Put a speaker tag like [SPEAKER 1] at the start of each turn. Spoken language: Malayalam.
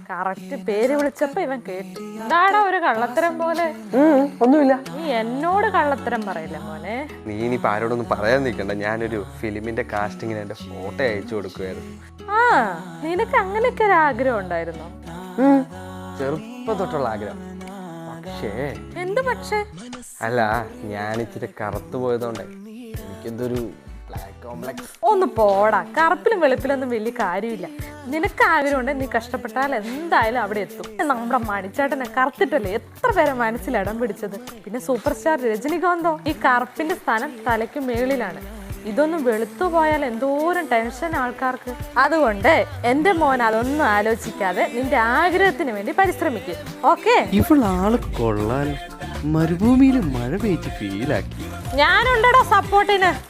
[SPEAKER 1] കറക്റ്റ് പേര് വിളിച്ചപ്പോ ഇവൻ കേട്ടു. എന്താടാ ഒരു കള്ളത്തരം പോലെ?
[SPEAKER 2] ഒന്നുമില്ല.
[SPEAKER 1] നീ എന്നോട് കള്ളത്തരം പറയില്ല മോനെ.
[SPEAKER 2] നീ ഇനിയിപ്പോ ആരോടൊന്നും പറയാൻ നിൽക്കണ്ട. ഞാനൊരു ഫിലിമിന്റെ കാസ്റ്റിങ്ങിന് എന്റെ ഫോട്ടോ അയച്ചു കൊടുക്കുവായിരുന്നു.
[SPEAKER 1] ആ, നിനക്ക് അങ്ങനെയൊക്കെ ഒരു ആഗ്രഹം ഉണ്ടായിരുന്നു?
[SPEAKER 2] ചെറുപ്പം തൊട്ടുള്ള ആഗ്രഹം. പക്ഷേ
[SPEAKER 1] എന്ത് പക്ഷേ?
[SPEAKER 2] അല്ല, ഞാൻ ഇച്ചിരി കറുത്തു പോയതുകൊണ്ടേ എനിക്കെന്തൊരു ബ്ലാക്ക് കോംപ്ലക്സ്.
[SPEAKER 1] ഒന്ന് പോടാ, കറുപ്പിലും വെളുപ്പിലൊന്നും വലിയ കാര്യമില്ല. നിനക്ക് ആഗ്രഹമുണ്ട്, നീ കഷ്ടപ്പെട്ടാൽ എന്തായാലും അവിടെ എത്തും. നമ്മുടെ മണിച്ചേട്ടനെ കറുത്തിട്ടല്ലേ എത്ര പേരെ മനസ്സിലിടം പിടിച്ചത്. പിന്നെ സൂപ്പർ സ്റ്റാർ രജനികാന്തോ, ഈ കറുപ്പിന്റെ സ്ഥാനം തലയ്ക്ക് മേളിലാണ്. ഇതൊന്നും വെളുത്തു പോയാൽ എന്തോരം ടെൻഷൻ ആൾക്കാർക്ക്. അതുകൊണ്ട് എന്റെ മോൻ അതൊന്നും ആലോചിക്കാതെ നിന്റെ ആഗ്രഹത്തിന് വേണ്ടി പരിശ്രമിക്കും. ഓക്കെ?
[SPEAKER 2] ഇവളാള് കൊള്ളാൻ. മരുഭൂമിയിൽ മഴ പെയ്ച്ച് ഫീലാക്കി.
[SPEAKER 1] ഞാനുണ്ടോ സപ്പോർട്ടിന്.